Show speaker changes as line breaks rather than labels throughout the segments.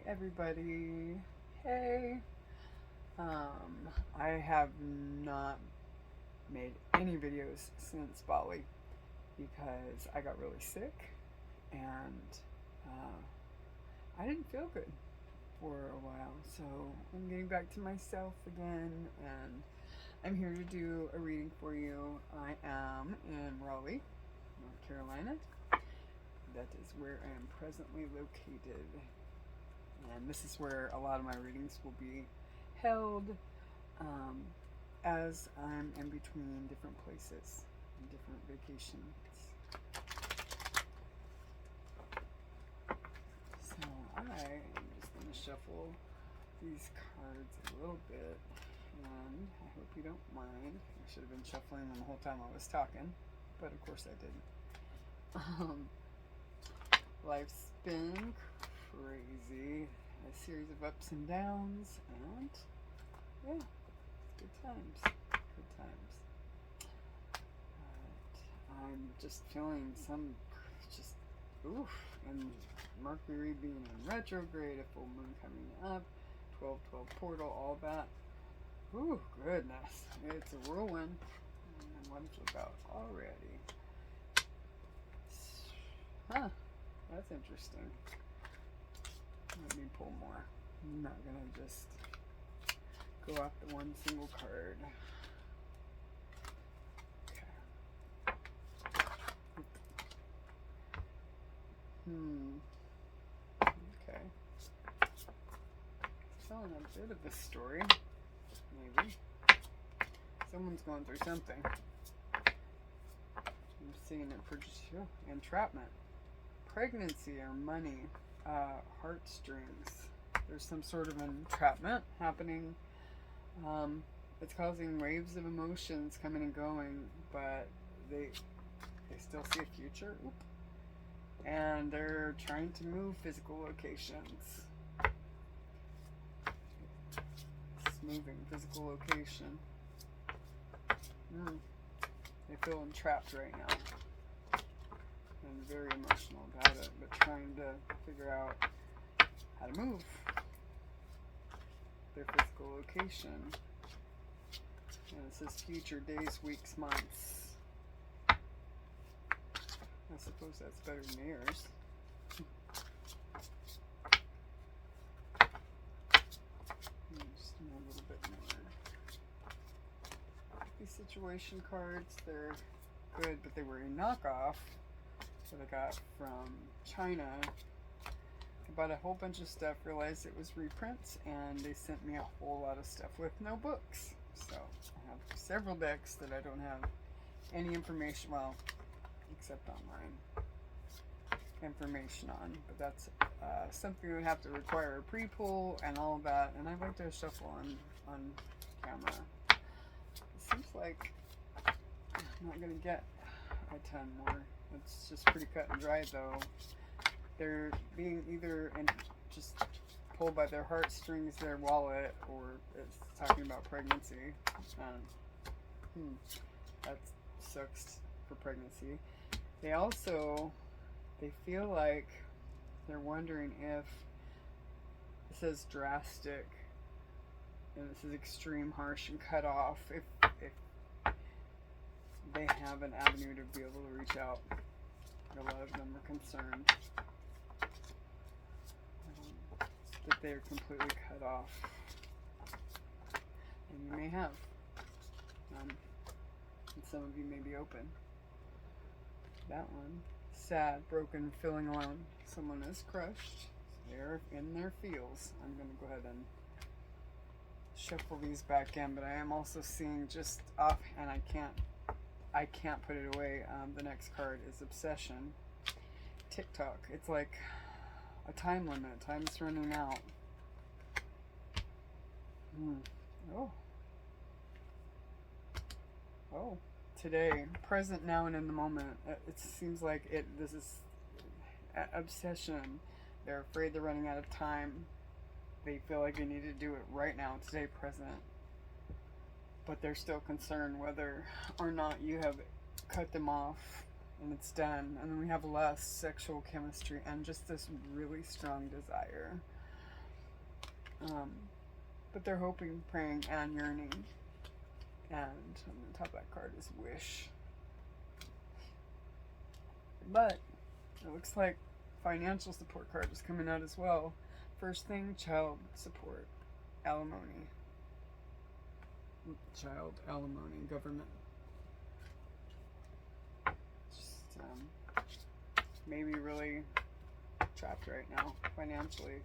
everybody. Hey. I have not made any videos since Bali because I got really sick and I didn't feel good for a while. So I'm getting back to myself again, and I'm here to do a reading for you. I am in Raleigh, North Carolina. That is where I am presently located. And this is where a lot of my readings will be held as I'm in between different places and different vacations. So I am just going to shuffle these cards a little bit, and I hope you don't mind. I should have been shuffling them the whole time I was talking, but of course I didn't. Life's been crazy, a series of ups and downs, and yeah, good times, good times. But I'm just feeling some, just, oof, and Mercury being in retrograde, a full moon coming up, 12/12 portal, all that. Ooh, goodness, it's a whirlwind. And what is it about already? Huh. That's interesting. Let me pull more. I'm not gonna just go off the one single card. Okay. Okay. Telling a bit of a story. Maybe. Someone's going through something. I'm seeing it for just entrapment. Pregnancy or money, heartstrings. There's some sort of entrapment happening. It's causing waves of emotions coming and going, but they still see a future. Oop. And they're trying to move physical locations. It's moving physical location. They feel entrapped right now. And very emotional about it, but trying to figure out how to move their physical location. And it says future days, weeks, months. I suppose that's better than yours. Just a little bit more. These situation cards, they're good, but they were a knockoff that I got from China. I bought a whole bunch of stuff, realized it was reprints, and they sent me a whole lot of stuff with no books. So I have several decks that I don't have any information, well, except online information on, but that's something that would have to require a pre-pull and all of that, and I like to shuffle on camera. It seems like I'm not going to get a ton more. It's just pretty cut and dry, though. They're being either just pulled by their heartstrings, their wallet, or it's talking about pregnancy. That sucks for pregnancy. They feel like they're wondering if it says drastic, and this is extreme, harsh, and cut off. If they have an avenue to be able to reach out. A lot of them are concerned that they're completely cut off. And you may have. And some of you may be open. That one. Sad, broken, feeling alone. Someone is crushed. They're in their feels. I'm going to go ahead and shuffle these back in, but I am also seeing just off, and I can't put it away. The next card is Obsession. TikTok. It's like a time limit. Time's running out. Oh. Today. Present, now, and in the moment. It seems like this is obsession. They're afraid they're running out of time. They feel like they need to do it right now, today, present. But they're still concerned whether or not you have cut them off and it's done. And then we have less sexual chemistry and just this really strong desire. But they're hoping, praying, and yearning. And on the top of that card is wish. But it looks like financial support card is coming out as well. First thing, child support, alimony. Child, alimony, government. Just maybe really trapped right now financially.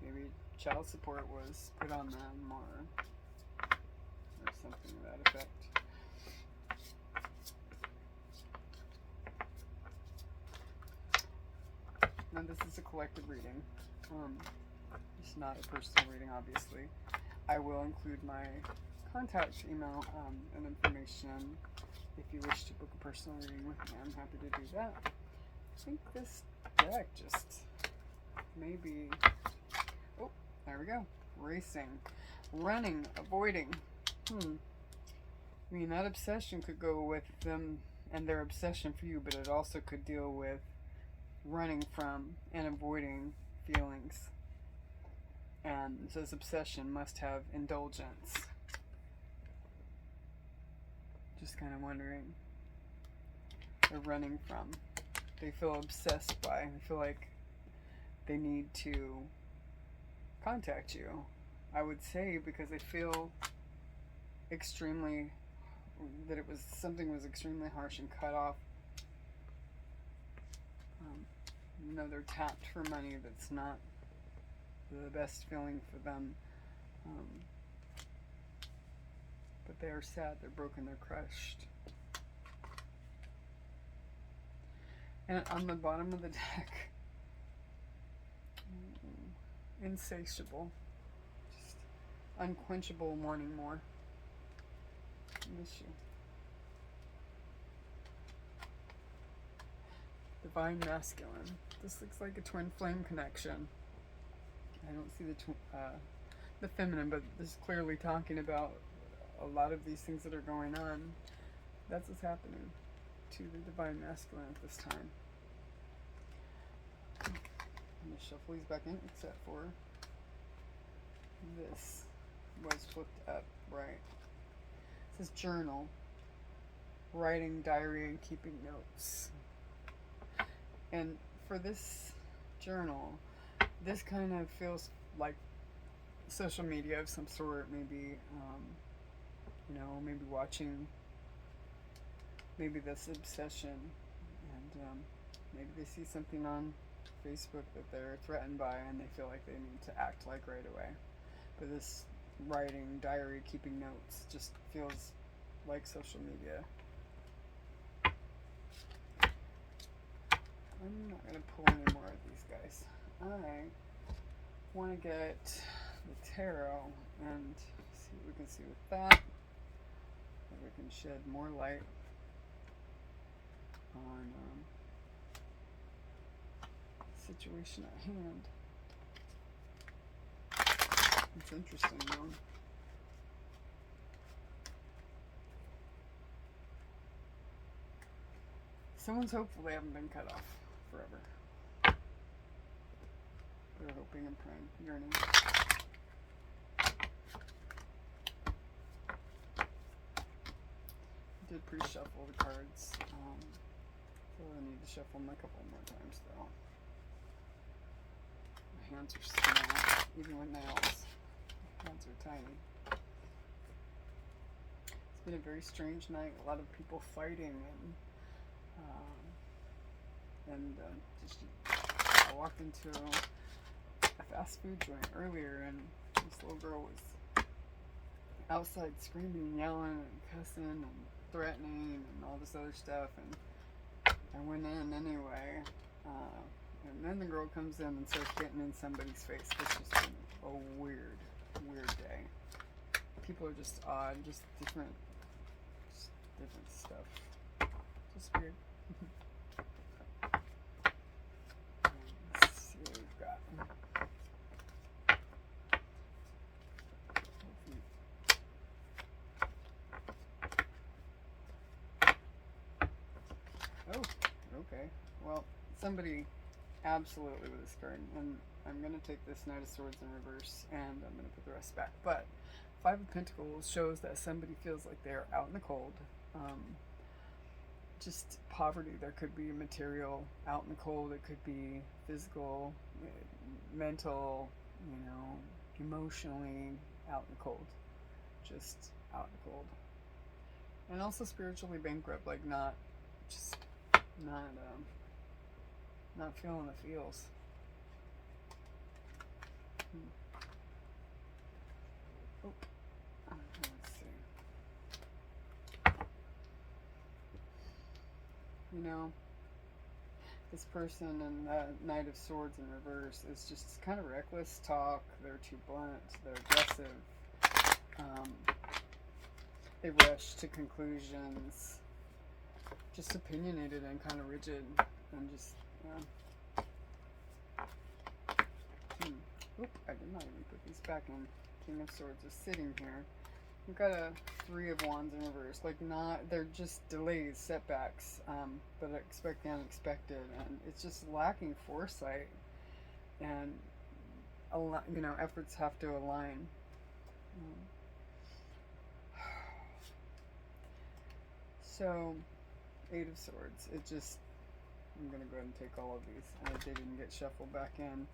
Maybe child support was put on them or something to that effect. Now this is a collective reading. It's not a personal reading, obviously. I will include my contact email and information if you wish to book a personal reading with me. I'm happy to do that. I think this deck just maybe... Oh, there we go. Racing. Running. Avoiding. I mean, that obsession could go with them and their obsession for you, but it also could deal with running from and avoiding feelings. And this obsession must have indulgence. Just kind of wondering. They're running from. They feel obsessed by. They feel like they need to contact you. I would say because they feel extremely that something was extremely harsh and cut off. You know, they're tapped for money that's not the best feeling for them. But they are sad, they're broken, they're crushed. And on the bottom of the deck, insatiable, just unquenchable, wanting more. Miss you. Divine masculine. This looks like a twin flame connection. I don't see the feminine, but this is clearly talking about a lot of these things that are going on. That's what's happening to the divine masculine at this time. I'm going to shuffle these back in, except for this was flipped up right. It says journal, writing, diary, and keeping notes. And for this journal, this kind of feels like social media of some sort, maybe, maybe watching, maybe this obsession, and maybe they see something on Facebook that they're threatened by and they feel like they need to act like right away. But this writing, diary, keeping notes just feels like social media. I'm not going to pull any more of these guys. I want to get the tarot and see what we can see with that. If we can shed more light on the situation at hand. It's interesting though. Someone's hopeful they haven't been cut off forever. They're hoping and praying, yearning. I did pre-shuffle the cards, so I need to shuffle them a couple more times though. My hands are small, even with nails. My hands are tiny. It's been a very strange night. A lot of people fighting and just I walked into a fast food joint earlier, and this little girl was outside screaming and yelling and cussing and threatening and all this other stuff, and I went in anyway, and then the girl comes in and starts getting in somebody's face. It's just been a weird day. People are just odd, just different stuff. Just weird. Let's see what we've got. Oh, okay. Well, somebody absolutely with this card, and I'm going to take this Knight of Swords in reverse and I'm going to put the rest back. But Five of Pentacles shows that somebody feels like they're out in the cold. Just poverty. There could be material out in the cold. It could be physical, mental, emotionally out in the cold. Just out in the cold. And also spiritually bankrupt, like not feeling the feels. Oh, let's see. This person in the Knight of Swords in reverse is just kind of reckless talk. They're too blunt. They're aggressive. They rush to conclusions. Just opinionated and kind of rigid. And just, Oop, I did not even put these back in. King of Swords is sitting here. We've got a Three of Wands in reverse. Like, they're just delays, setbacks, but expect the unexpected. And it's just lacking foresight. And, efforts have to align. So, Eight of Swords. I'm going to go ahead and take all of these. They didn't get shuffled back in.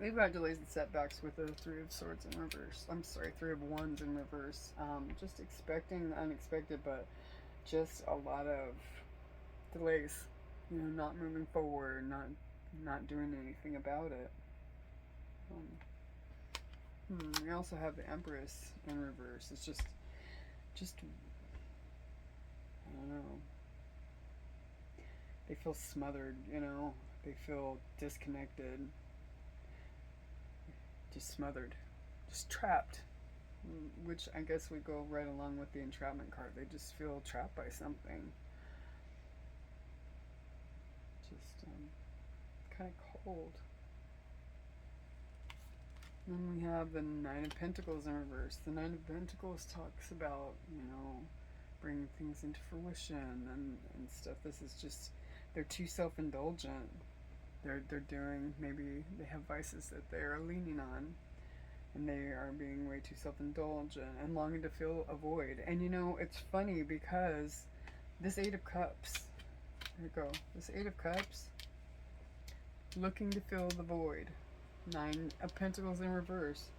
We've got delays and setbacks with the Three of Swords in reverse. I'm sorry, Three of Wands in reverse. Just expecting the unexpected, but just a lot of delays. Not moving forward, not doing anything about it. We also have the Empress in reverse. It's just I don't know. They feel smothered, They feel disconnected. Just smothered. Just trapped. Which I guess would go right along with the entrapment card. They just feel trapped by something. Just kind of cold. Then we have the Nine of Pentacles in reverse. The Nine of Pentacles talks about, bringing things into fruition and stuff. This is just, they're too self-indulgent. They're doing, maybe they have vices that they are leaning on, and they are being way too self-indulgent and longing to fill a void. And it's funny because this Eight of Cups, there you go, this Eight of Cups, looking to fill the void. Nine of Pentacles in reverse.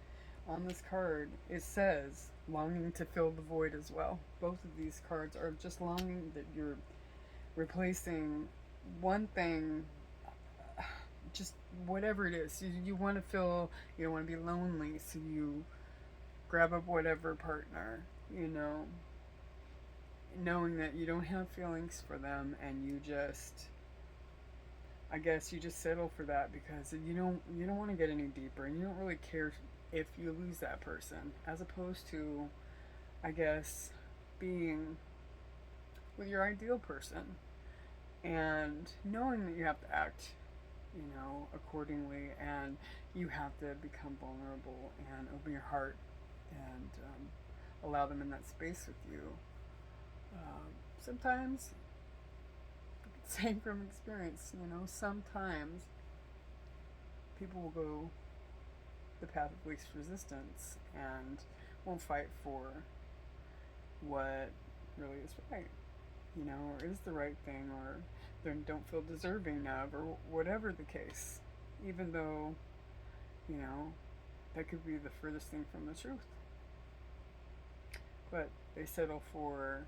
On this card, it says longing to fill the void as well. Both of these cards are just longing, that you're replacing one thing, just whatever it is. You want to feel, you don't want to be lonely, so you grab up whatever partner, knowing that you don't have feelings for them, and you just, I guess you just settle for that because you don't want to get any deeper, and you don't really care if you lose that person, as opposed to, I guess, being with your ideal person and knowing that you have to act, accordingly, and you have to become vulnerable and open your heart and allow them in that space with you. Sometimes, saying from experience, sometimes people will go the path of least resistance and won't fight for what really is right, or is the right thing, or they don't feel deserving of, or whatever the case, even though, that could be the furthest thing from the truth. But they settle for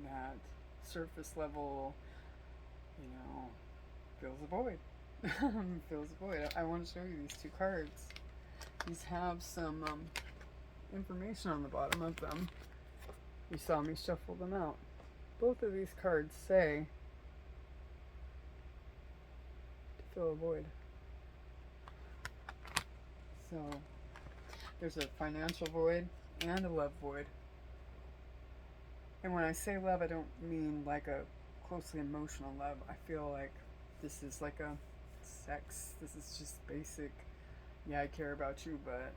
that surface level, fills a void. Fills a void. I want to show you these two cards. These have some information on the bottom of them. You saw me shuffle them out. Both of these cards say to fill a void. So there's a financial void and a love void. And when I say love, I don't mean like a closely emotional love. I feel like this is like a sex. This is just basic. Yeah, I care about you, but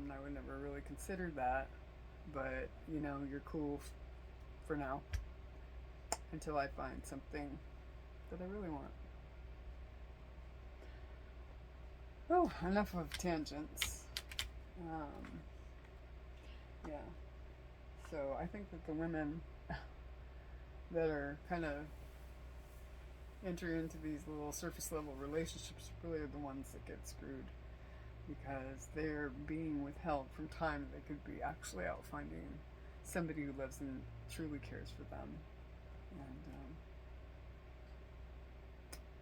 I would never really consider that. But, you're cool for now. Until I find something that I really want. Oh, enough of tangents. Yeah. So I think that the women that are kind of enter into these little surface level relationships really are the ones that get screwed, because they're being withheld from time that could be actually out finding somebody who loves and truly cares for them.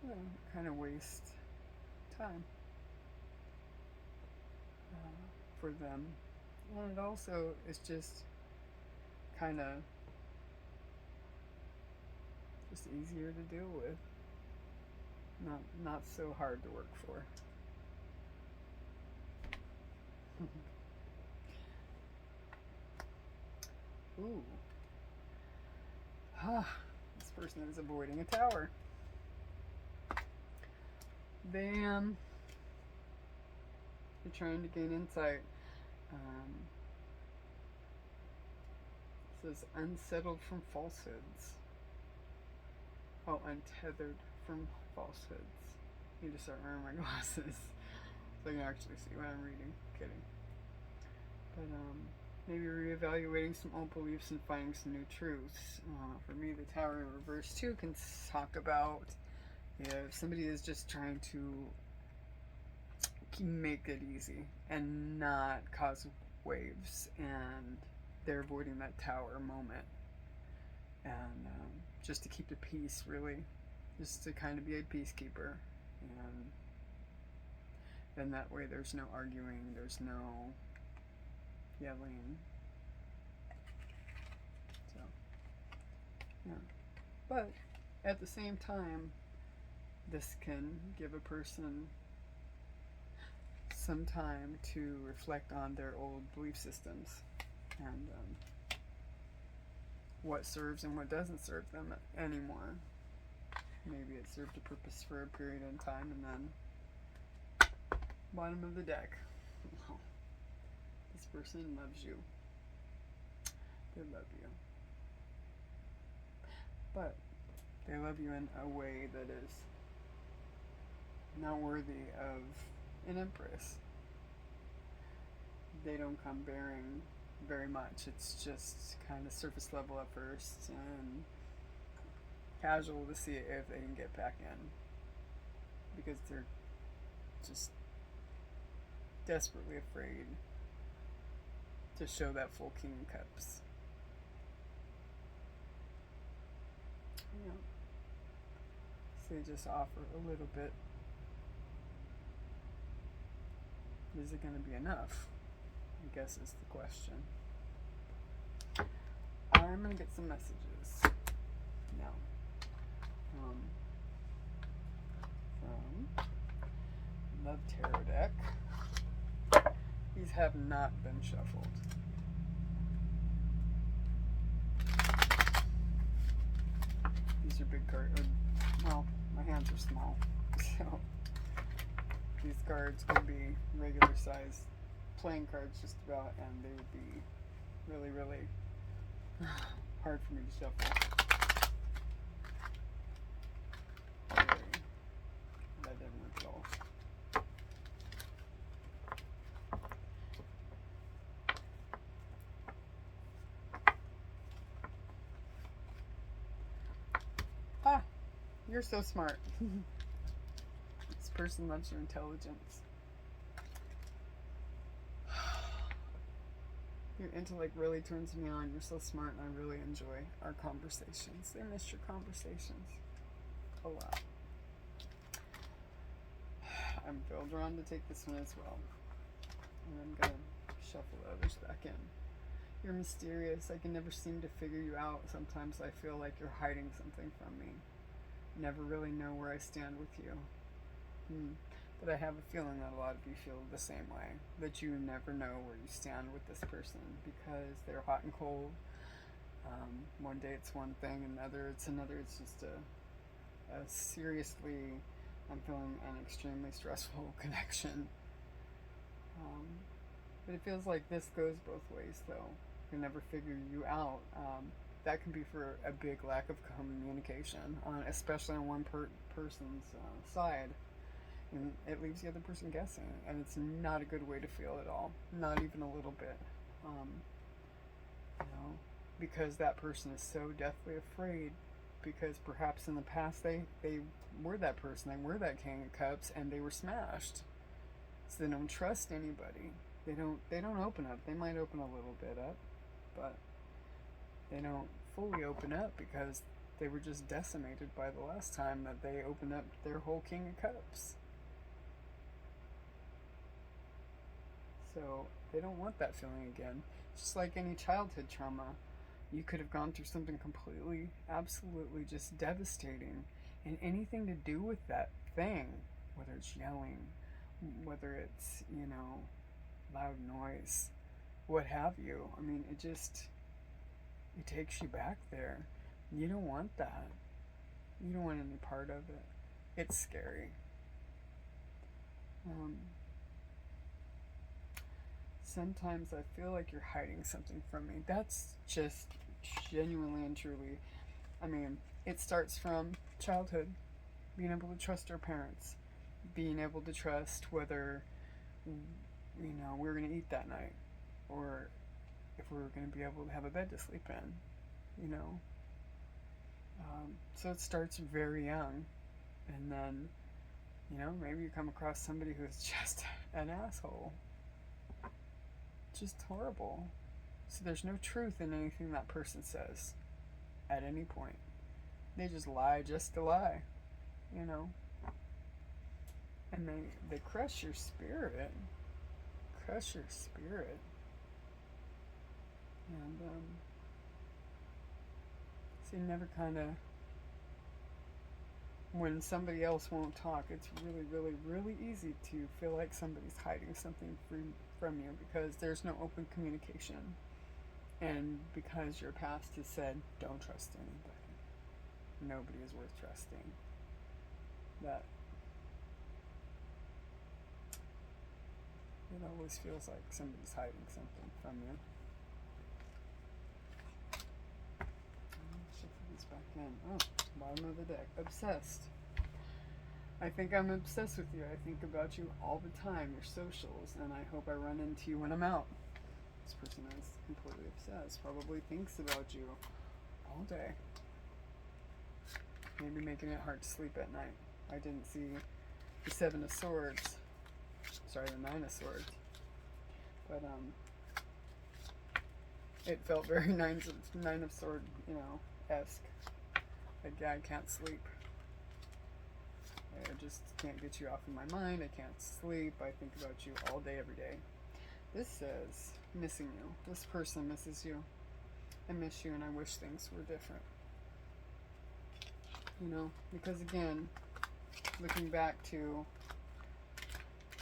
And kind of waste time for them. And it also is just kind of just easier to deal with. Not so hard to work for. Ooh. This person is avoiding a tower. They're trying to gain insight. It says unsettled from falsehoods. Oh, untethered from falsehoods. I need to start wearing my glasses so I can actually see what I'm reading. Kidding. But maybe reevaluating some old beliefs and finding some new truths. For me, the Tower in Reverse too can talk about if somebody is just trying to make it easy and not cause waves, and they're avoiding that tower moment, and just to keep the peace, really, just to kind of be a peacekeeper, and then that way there's no arguing, there's no yelling. So yeah, but at the same time, this can give a person some time to reflect on their old belief systems and what serves and what doesn't serve them anymore. Maybe it served a purpose for a period in time, and then bottom of the deck. This person loves you. They love you. But they love you in a way that is not worthy of an empress. They don't come bearing very much. It's just kind of surface level at first and casual to see if they can get back in, because they're just desperately afraid to show that full King of Cups. Yeah. So they just offer a little bit. Is it going to be enough? I guess is the question. I'm going to get some messages now from Love Tarot deck. These have not been shuffled. These are big cards. Well, my hands are small, so these cards could be regular size playing cards just about, and they would be really, really hard for me to shuffle. Okay. That didn't work at all. You're so smart. This person loves your intelligence. Your intellect really turns me on. You're so smart, and I really enjoy our conversations. I miss your conversations a lot. I'm feel drawn to take this one as well. And I'm going to shuffle the others back in. You're mysterious. I can never seem to figure you out. Sometimes I feel like you're hiding something from me. Never really know where I stand with you. But I have a feeling that a lot of you feel the same way. That you never know where you stand with this person, because they're hot and cold. One day it's one thing, and another it's another. It's just a seriously, I'm feeling an extremely stressful connection. But it feels like this goes both ways, though. I can never figure you out. That can be for a big lack of communication, especially on one person's side. And it leaves the other person guessing, and it's not a good way to feel at all, not even a little bit. You know, because that person is so deathly afraid, because perhaps in the past they were that person, they were that King of Cups, and they were smashed. So they don't trust anybody. They don't open up. They might open a little bit up, but they don't fully open up because they were just decimated by the last time that they opened up their whole King of Cups. So they don't want that feeling again. Just like any childhood trauma, you could have gone through something completely, absolutely just devastating, and anything to do with that thing, whether it's yelling, whether it's, you know, loud noise, what have you. I mean, it takes you back there. You don't want that. You don't want any part of it. It's scary. Sometimes I feel like you're hiding something from me. That's just genuinely and truly, I mean, it starts from childhood, being able to trust our parents, being able to trust whether, you know, we're going to eat that night, or if we're going to be able to have a bed to sleep in, you know. So it starts very young, and then, you know, maybe you come across somebody who's just an asshole. Just horrible. So there's no truth in anything that person says at any point. They just lie just to lie, you know. And they crush your spirit. Crush your spirit. And so you never kind of, when somebody else won't talk, it's really, really, really easy to feel like somebody's hiding something from you, because there's no open communication, and because your past has said don't trust anybody, nobody is worth trusting, that it always feels like somebody's hiding something from you. Shift these back in. Oh, bottom of the deck. Obsessed. I think I'm obsessed with you. I think about you all the time, your socials, and I hope I run into you when I'm out. This person is completely obsessed, probably thinks about you all day. Maybe making it hard to sleep at night. I didn't see the Seven of Swords. Sorry, the Nine of Swords. But, it felt very Nine of Sword, you know, esque. Like, yeah, I can't sleep. I just can't get you off of my mind. I can't sleep. I think about you all day, every day. This says, missing you. This person misses you. I miss you, and I wish things were different. You know, because again, looking back to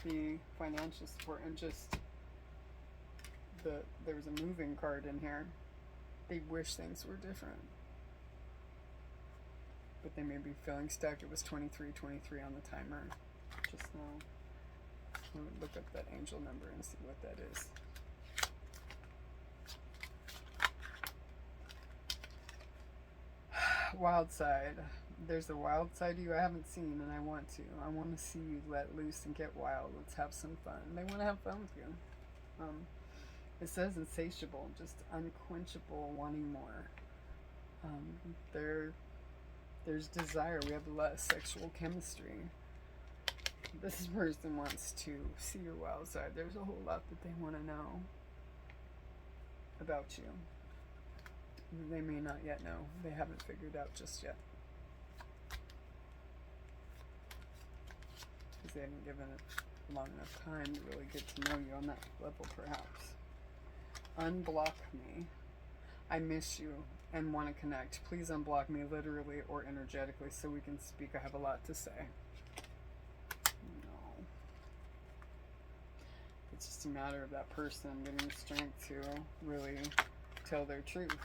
the financial support and just there was a moving card in here. They wish things were different. But they may be feeling stuck. It was 2323 on the timer just now. I'm going to look up that angel number and see what that is. Wild side. There's a wild side of you I haven't seen, and I want to. I want to see you let loose and get wild. Let's have some fun. They want to have fun with you. It says insatiable, just unquenchable, wanting more. There's desire. We have a lot of sexual chemistry. This person wants to see your wild side. There's a whole lot that they want to know about you. They may not yet know. They haven't figured out just yet. Because they haven't given it long enough time to really get to know you on that level, perhaps. Unblock me. I miss you and want to connect. Please unblock me literally or energetically so we can speak. I have a lot to say. No. It's just a matter of that person getting the strength to really tell their truth.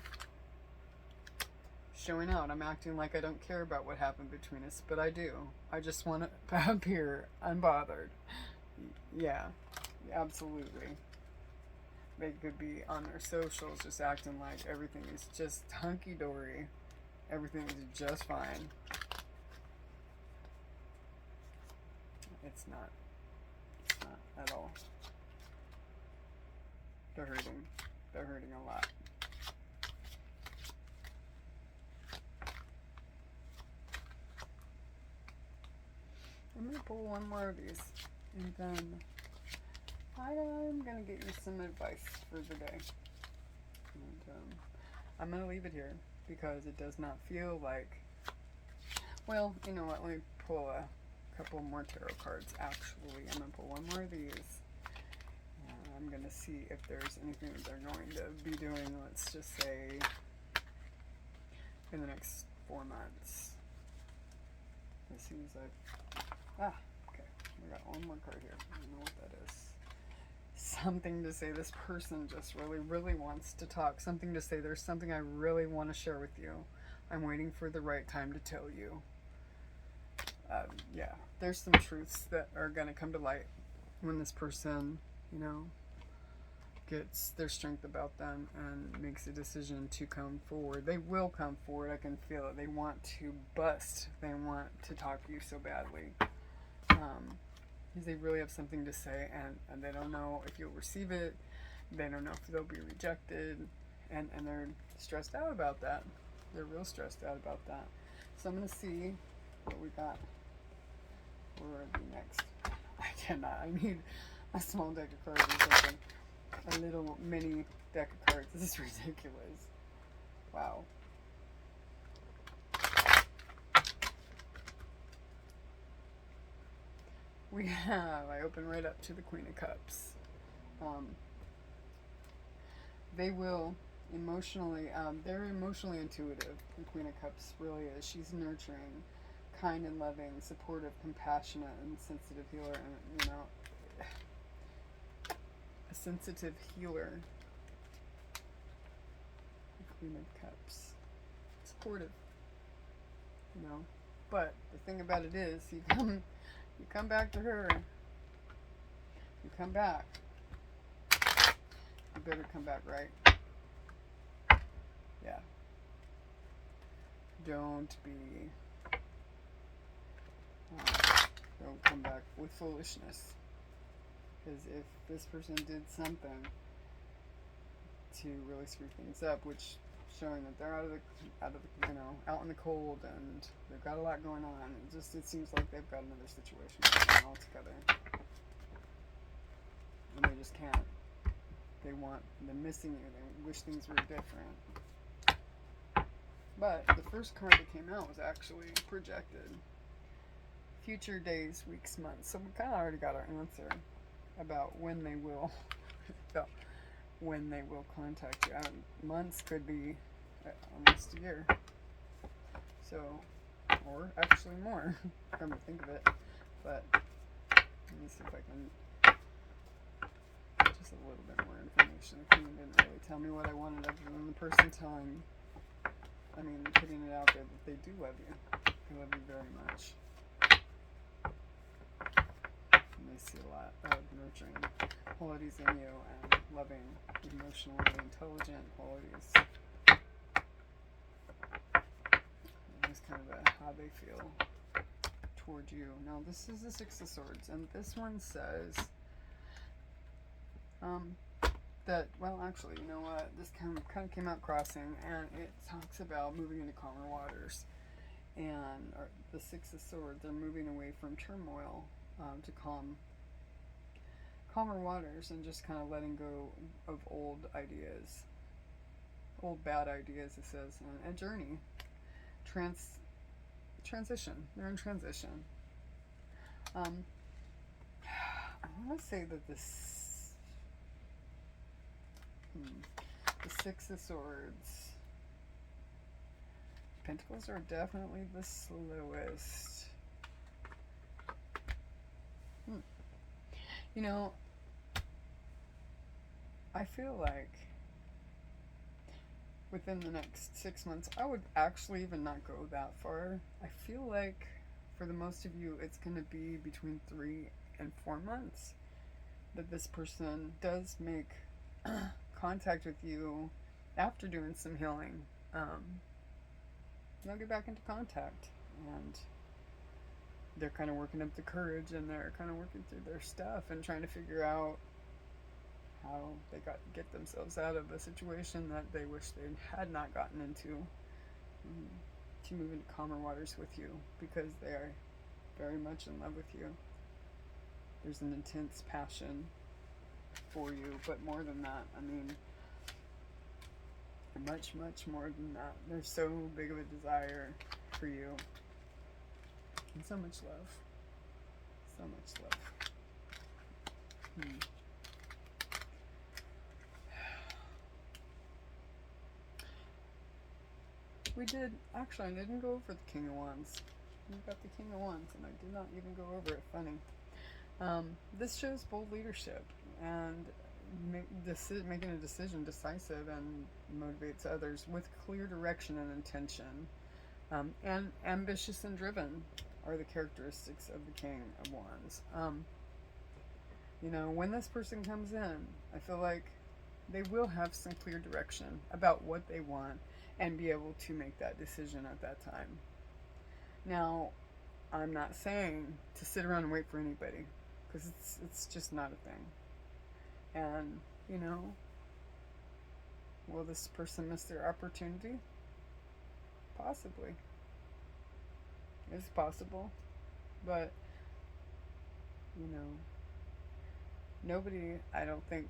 Showing out. I'm acting like I don't care about what happened between us, but I do. I just want to appear unbothered. Yeah, absolutely. They could be on their socials just acting like everything is just hunky-dory. Everything is just fine. It's not. It's not at all. They're hurting. They're hurting a lot. I'm going to pull one more of these, and then I'm going to get you some advice for the day. And I'm going to leave it here because it does not feel like, well, you know what, let me pull a couple more tarot cards. Actually, I'm going to pull one more of these. I'm going to see if there's anything that they're going to be doing, let's just say, in the next 4 months. As soon as okay, we got one more card here. I don't know what that is. Something to say this person just really, really wants to talk. Something to say there's something I really want to share with you. I'm waiting for the right time to tell you. Yeah, there's some truths that are going to come to light when this person, you know, gets their strength about them and makes a decision to come forward. They will come forward. I can feel it. They want to bust. They want to talk to you so badly. Because they really have something to say, and they don't know if you'll receive it. They don't know if they'll be rejected. And they're stressed out about that. They're real stressed out about that. So I'm going to see what we got. Where are we next? I cannot. I need a small deck of cards or something. A little mini deck of cards. This is ridiculous. Wow. We have, I open right up to the Queen of Cups. They will emotionally, they're emotionally intuitive. The Queen of Cups really is. She's nurturing, kind and loving, supportive, compassionate, and sensitive healer. And, you know, a sensitive healer. The Queen of Cups. Supportive. You know. But the thing about it is, you come back to her. You come back. You better come back right. Yeah. Don't come back with foolishness. Because if this person did something to really screw things up, which showing that they're out of the you know, out in the cold, and they've got a lot going on. It seems like they've got another situation going on altogether, and they just can't. They're missing you. They wish things were different. But the first card that came out was actually projected. Future days, weeks, months. So we kind of already got our answer about when they will. When they will contact you. Months could be almost a year. So, or actually more, come to think of it. But let me see if I can get just a little bit more information. The Queen didn't really tell me what I wanted other than the person putting it out there that they do love you. They love you very much. And they see a lot of nurturing qualities in you, and loving, emotionally intelligent qualities. And just kind of how they feel toward you. Now this is the Six of Swords, and this one says that, well, actually, you know what, this kind of came out crossing, and it talks about moving into calmer waters. And the Six of Swords, they're moving away from turmoil to calmer waters, and just kind of letting go of old ideas, old bad ideas, it says, and a journey. Transition. They're in transition. I want to say that the Six of Swords, Pentacles are definitely the slowest. You know, I feel like within the next 6 months, I would actually even not go that far. I feel like for the most of you, it's going to be between 3 and 4 months that this person does make contact with you after doing some healing. They'll get back into contact, and they're kind of working up the courage, and they're kind of working through their stuff and trying to figure out how they get themselves out of a situation that they wish they had not gotten into, to move into calmer waters with you, because they are very much in love with you. There's an intense passion for you, but more than that, I mean, much, much more than that. There's so big of a desire for you, and so much love. So much love. We did, actually, I didn't go over the King of Wands. We got the King of Wands, and I did not even go over it. Funny. This shows bold leadership, and making a decision decisive, and motivates others with clear direction and intention. And ambitious and driven are the characteristics of the King of Wands. You know, when this person comes in, I feel like they will have some clear direction about what they want and be able to make that decision at that time. Now, I'm not saying to sit around and wait for anybody, because it's just not a thing. And, you know, will this person miss their opportunity? Possibly. It's possible. But, you know, nobody, I don't think,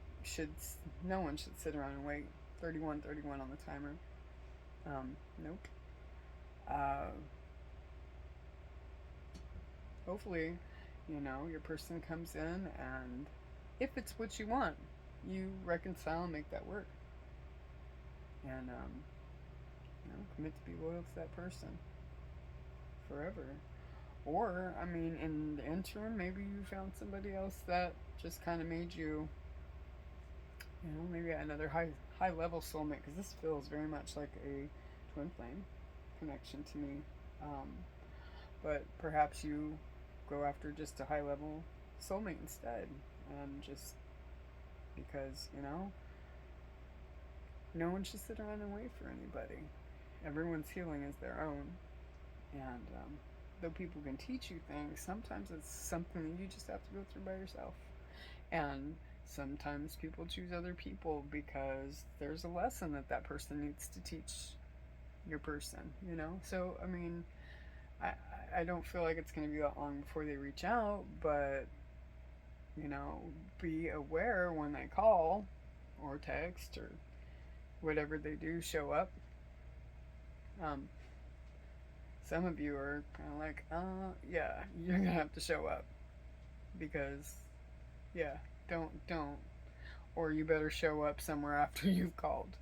no one should sit around and wait. 31 on the timer. Nope. Hopefully, you know, your person comes in, and if it's what you want, you reconcile and make that work. And, you know, commit to be loyal to that person forever. Or, I mean, in the interim, maybe you found somebody else that just kind of made you, you know, maybe another high level soulmate, because this feels very much like a twin flame connection to me. But perhaps you go after just a high level soulmate instead, and just because, you know, no one should sit around and wait for anybody. Everyone's healing is their own. And though people can teach you things, sometimes it's something that you just have to go through by yourself. And sometimes people choose other people because there's a lesson that person needs to teach your person, you know? So, I mean, I don't feel like it's going to be that long before they reach out, but, you know, be aware when they call or text or whatever they do show up. Some of you are kind of like, yeah, you're going to have to show up, because, yeah, don't. Or you better show up somewhere after you've called.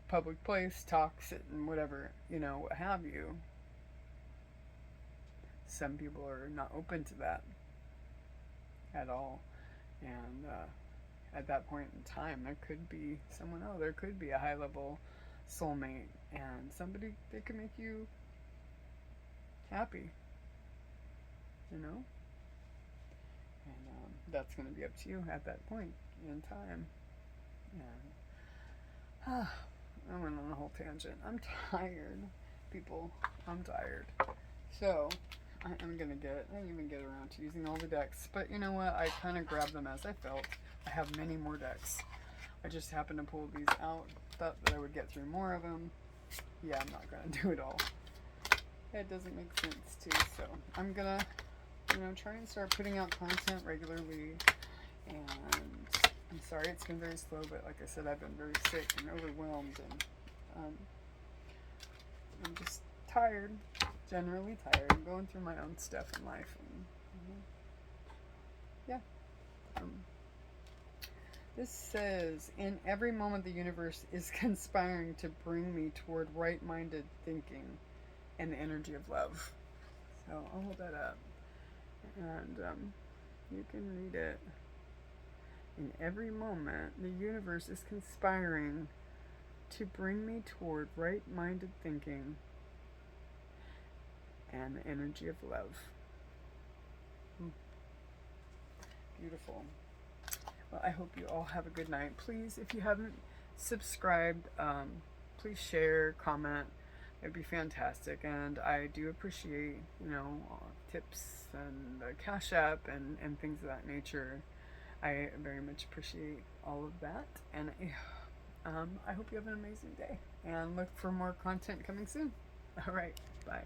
Public place, talk, sit, and whatever, you know, what have you. Some people are not open to that at all. And at that point in time, there could be someone else. There could be a high-level soulmate, and somebody that can make you happy, you know? And that's going to be up to you at that point in time. And I went on a whole tangent. I'm tired, people. I'm tired. So, I didn't even get around to using all the decks. But you know what? I kind of grabbed them as I felt. I have many more decks. I just happened to pull these out. Thought that I would get through more of them. Yeah, I'm not going to do it all. It doesn't make sense too. So, I'm going to, you know, try and start putting out content regularly. And I'm sorry it's been very slow, but like I said, I've been very sick and overwhelmed, and I'm just tired, generally tired. I'm going through my own stuff in life, and yeah. This says, in every moment the universe is conspiring to bring me toward right-minded thinking and the energy of love. So I'll hold that up, and you can read it. In every moment, the universe is conspiring to bring me toward right-minded thinking and the energy of love. Beautiful. Well, I hope you all have a good night. Please, if you haven't subscribed, please share, comment. It'd be fantastic. And I do appreciate, you know, tips and the Cashapp and things of that nature. I very much appreciate all of that, and I hope you have an amazing day, and look for more content coming soon. All right, bye.